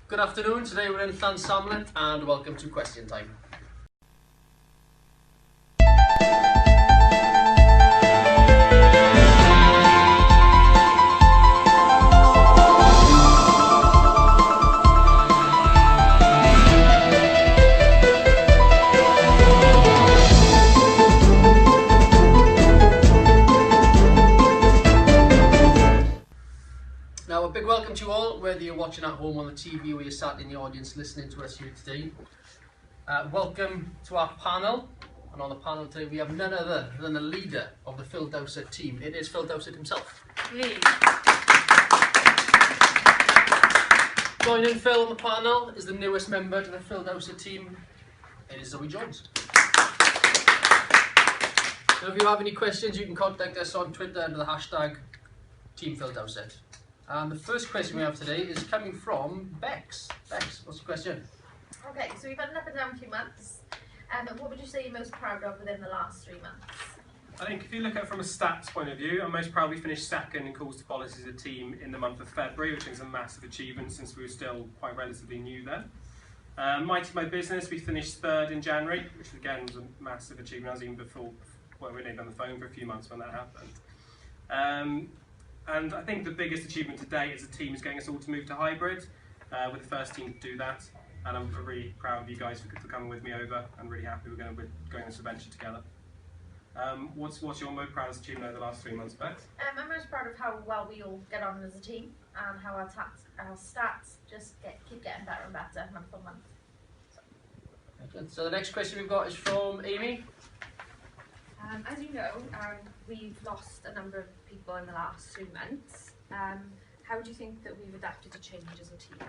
Good afternoon, today we're in Llansamlet and welcome to Question Time. Now, a big welcome to you all, whether you're watching at home on the TV or you're sat in the audience listening to us here today. Welcome to our panel, and on the panel today we have none other than the leader of the Phil Dowsett team. It is Phil Dowsett himself. Hey. Joining Phil on the panel is the newest member to the Phil Dowsett team. It is Zoe Jones. Now, if you have any questions, you can contact us on Twitter under the hashtag #TeamPhilDowsett. And the first question we have today is coming from Bex. Bex, what's the question? Okay, so we've had an up and down few months. What would you say you're most proud of within the last 3 months? I think if you look at it from a stats point of view, I'm most proud we finished second in calls to policy as a team in the month of February, which is a massive achievement since we were still quite relatively new then. My Business, we finished third in January, which again was a massive achievement. I was even before, well, we were on the phone for a few months when that happened. And I think the biggest achievement to date as a team is getting us all to move to hybrid. We're the first team to do that, and I'm really proud of you guys for coming with me over, and really happy we're going on this adventure together. What's your most proudest achievement over the last 3 months, Bex? I'm most proud of how well we all get on as a team and how our stats just keep getting better and better month on month. So the next question we've got is from Amy. As you know, we've lost a number of people in the last 3 months. How do you think that we've adapted to change as a team? I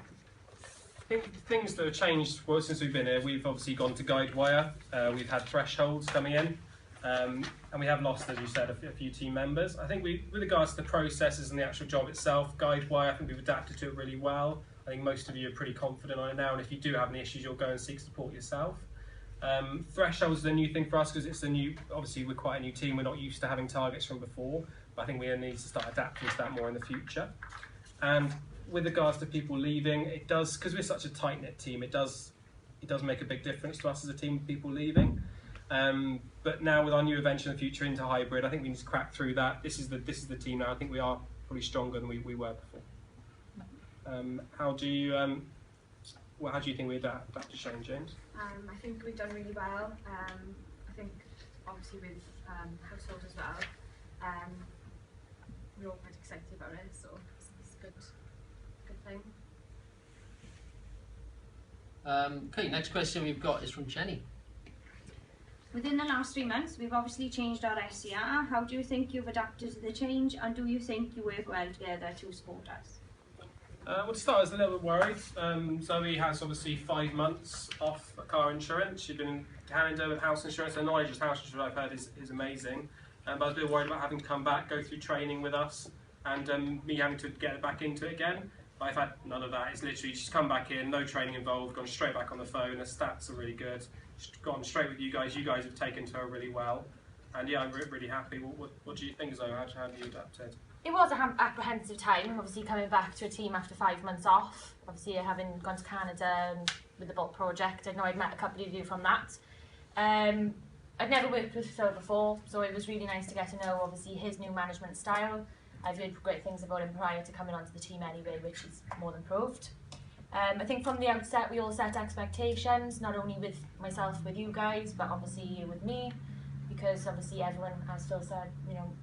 think the things that have changed since we've been here, we've obviously gone to Guidewire, we've had thresholds coming in, and we have lost, as you said, a few team members. I think with regards to the processes and the actual job itself, Guidewire, I think we've adapted to it really well. I think most of you are pretty confident on it now, and if you do have any issues, you'll go and seek support yourself. Thresholds is a new thing for us because it's obviously we're quite a new team, we're not used to having targets from before, but I think we need to start adapting to that more in the future. And with regards to people leaving, it does, because we're such a tight-knit team, it does make a big difference to us as a team, people leaving. But now with our new adventure in the future into hybrid, I think we need to crack through that. This is the team now. I think we are probably stronger than we were before. How do you think we adapt to change, James? I think we've done really well. I think obviously with household as well, we're all quite excited about it, so it's a good thing. Okay, next question we've got is from Jenny. Within the last 3 months, we've obviously changed our SCR. How do you think you've adapted to the change, and do you think you work well together to support us? Well, to start, I was a little bit worried. Zoe has obviously 5 months off car insurance. She'd been in Canada with house insurance. Her knowledge of house insurance, I've heard, is amazing. But I was a bit worried about having to come back, go through training with us, and me having to get back into it again. But I've had none of that. It's literally she's come back in, no training involved, gone straight back on the phone. Her stats are really good. She's gone straight with you guys. You guys have taken to her really well. And yeah, I'm really happy. What do you think, Zoe? How have you adapted? It was an apprehensive time, obviously coming back to a team after 5 months off. Obviously having gone to Canada and with the Bolt project, I know I'd met a couple of you from that. I'd never worked with Phil before, so it was really nice to get to know obviously his new management style. I've heard great things about him prior to coming onto the team anyway, which is more than proved. I think from the outset we all set expectations, not only with myself, with you guys, but obviously you with me. Because obviously everyone, as Phil said,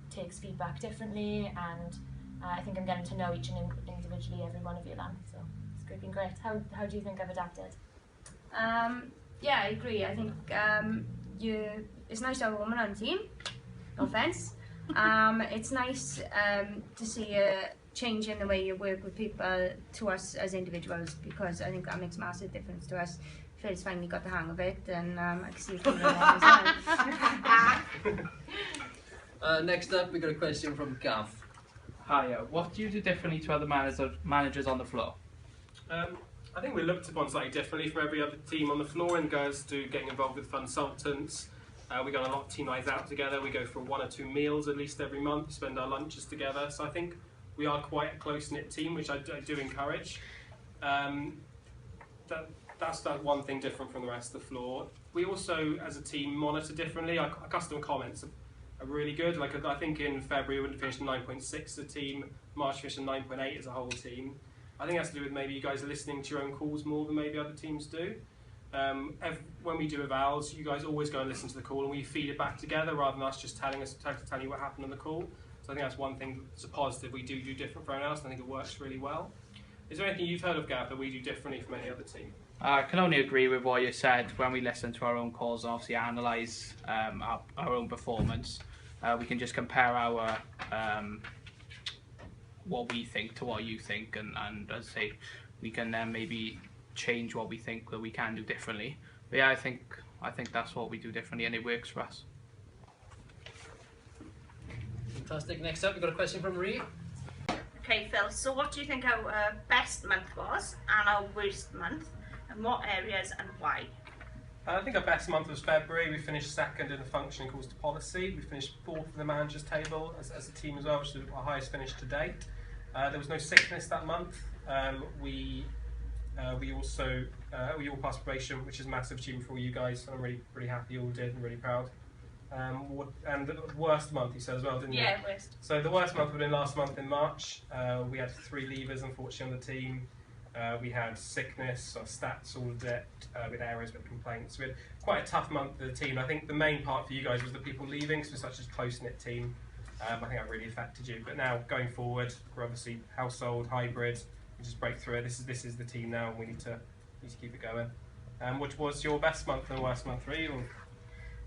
takes feedback differently, and I think I'm getting to know each and individually every one of you then. So it's been great. How do you think I've adapted? Yeah, I agree. I think it's nice to have a woman on the team. No offence. It's nice to see a change in the way you work with people to us as individuals, because I think that makes a massive difference to us. Phil's finally got the hang of it, and I can see it coming along as well. Next up, we got a question from Gav. Hiya, what do you do differently to other managers on the floor? I think we're looked upon slightly differently from every other team on the floor in regards to getting involved with consultants. We go on a lot of team nights out together. We go for 1 or 2 meals at least every month, spend our lunches together. So I think we are quite a close-knit team, which I do encourage. that's that one thing different from the rest of the floor. We also, as a team, monitor differently. Our customer comments are really good. Like I think in February we finished 9.6 as a team, March finished 9.8 as a whole team. I think that's to do with maybe you guys are listening to your own calls more than maybe other teams do. When we do evals, you guys always go and listen to the call and we feed it back together rather than us just telling you what happened on the call. So I think that's one thing that's a positive we do different from anyone else, and I think it works really well. Is there anything you've heard of, Gav, that we do differently from any other team? I can only agree with what you said. When we listen to our own calls and obviously analyse our own performance, we can just compare our what we think to what you think, and as I say, we can then maybe change what we think that we can do differently. But yeah, I think that's what we do differently, and it works for us. Fantastic. Next up, we've got a question from Marie. Okay, Phil, so what do you think our best month was and our worst month, and what areas and why? I think our best month was February. We finished second in the functioning calls to policy. We finished fourth in the managers table as a team as well, which is our highest finish to date. There was no sickness that month. We all passed probation, which is a massive achievement for all you guys. I'm really happy you all did and really proud. And the worst month you said as well, didn't you? Yeah, worst. So the worst month would have been last month in March. We had 3 leavers unfortunately on the team. We had sickness, our stats all dipped, with errors, with complaints. We had quite a tough month for the team. I think the main part for you guys was the people leaving, because we're such a close-knit team. I think that really affected you. But now, going forward, we're obviously household, hybrid, we just break through it. This is the team now, and we need to keep it going. Which was your best month and worst month for you?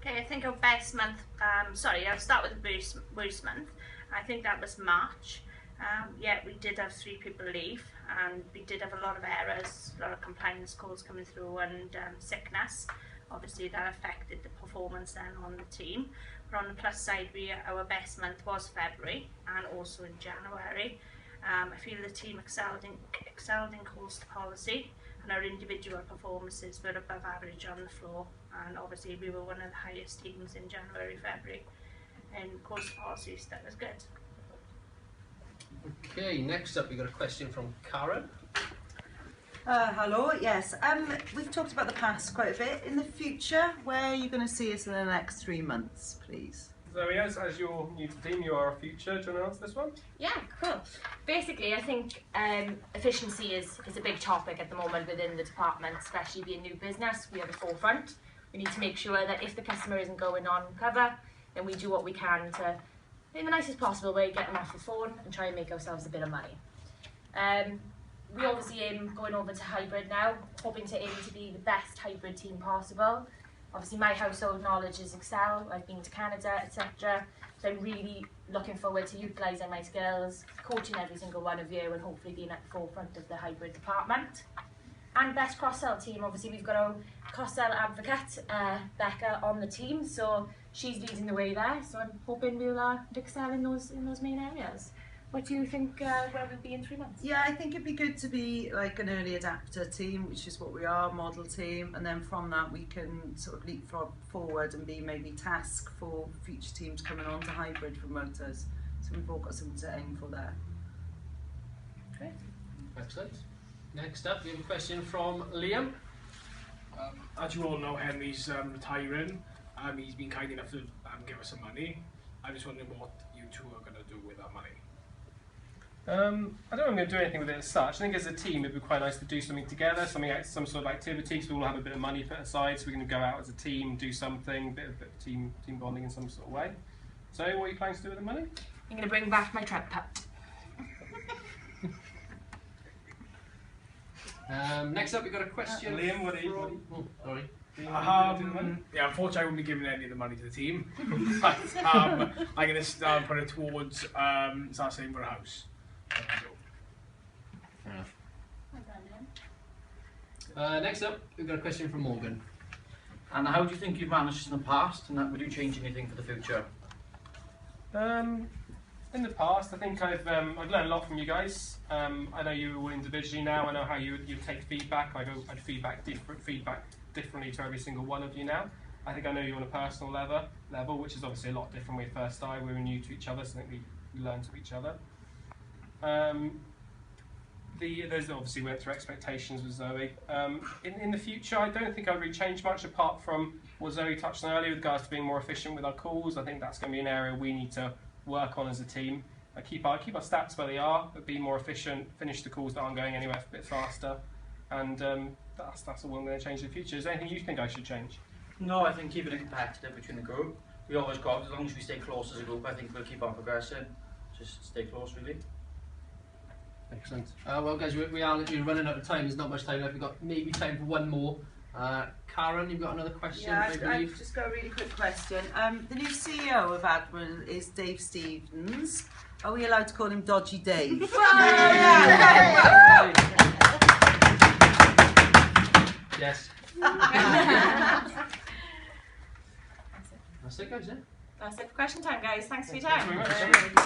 Okay, I think our best month, I'll start with the worst month. I think that was March. Yeah, we did have 3 people leave, and we did have a lot of errors, a lot of complaints calls coming through, and sickness. Obviously that affected the performance then on the team. But on the plus side, our best month was February and also in January. I feel the team excelled in calls to policy, and our individual performances were above average on the floor, and obviously we were one of the highest teams in January, February in calls to policy, so that was good. Okay, next up we've got a question from Karen. Hello, yes. We've talked about the past quite a bit. In the future, where are you going to see us in the next 3 months, please? Zoe, as you're new to the team, you are our future. Do you want to answer this one? Yeah, cool. Basically, I think efficiency is a big topic at the moment within the department, especially being new business. We are the forefront. We need to make sure that if the customer isn't going on cover, then we do what we can to, in the nicest possible way, get them off the phone and try and make ourselves a bit of money. We obviously aim going over to hybrid now, hoping to aim to be the best hybrid team possible. Obviously my household knowledge is Excel, I've been to Canada, etc. So I'm really looking forward to utilising my skills, coaching every single one of you, and hopefully being at the forefront of the hybrid department. And best cross-sell team, obviously we've got our cross-sell advocate, Becca, on the team, so she's leading the way there, so I'm hoping we'll excel in those main areas. What do you think where we'll be in 3 months? Yeah, I think it'd be good to be like an early adapter team, which is what we are, model team, and then from that we can sort of leapfrog forward and be maybe task for future teams coming on to hybrid promoters. So we've all got something to aim for there. Great. Excellent. Next up, we have a question from Liam. As you all know, Henry's retiring. He's been kind enough to give us some money. I'm just wondering what you two are going to do with that money. I don't know if I'm going to do anything with it as such. I think as a team it'd be quite nice to do something together, some sort of activity, so we all have a bit of money put aside, so we can go out as a team, do something, bit of team bonding in some sort of way. So what are you planning to do with the money? I'm going to bring back my trap pup. Next up we've got a question. Liam, what are you? Oh, sorry. Yeah, unfortunately I won't be giving any of the money to the team. But I'm going to put it towards start saving for a house. Next up we've got a question from Morgan. And how do you think you've managed in the past, and would you change anything for the future? In the past, I think I've learned a lot from you guys. I know you all individually now. I know how you take feedback. I'd feedback differently to every single one of you now. I think I know you on a personal level, which is obviously a lot different when we first started. We were new to each other, so I think we learned to each other. There's obviously went through expectations with Zoe. In the future, I don't think I'd really change much apart from what Zoe touched on earlier with regards to being more efficient with our calls. I think that's going to be an area we need to work on as a team. Keep our stats where they are, but be more efficient, finish the calls that aren't going anywhere a bit faster, and that's all I'm going to change in the future. Is there anything you think I should change? No, I think keeping it competitive between the group. We always got, as long as we stay close as a group, I think we'll keep on progressing. Just stay close, really. Excellent. Well, guys, we are literally running out of time. There's not much time left. We've got maybe time for one more. Karen, you've got another question, Yeah, I believe. I've just got a really quick question. The new CEO of Admiral is Dave Stevens. Are we allowed to call him Dodgy Dave? Yes. That's it, guys, yeah? That's it for question time, guys. Thanks for your Thank you time. very much.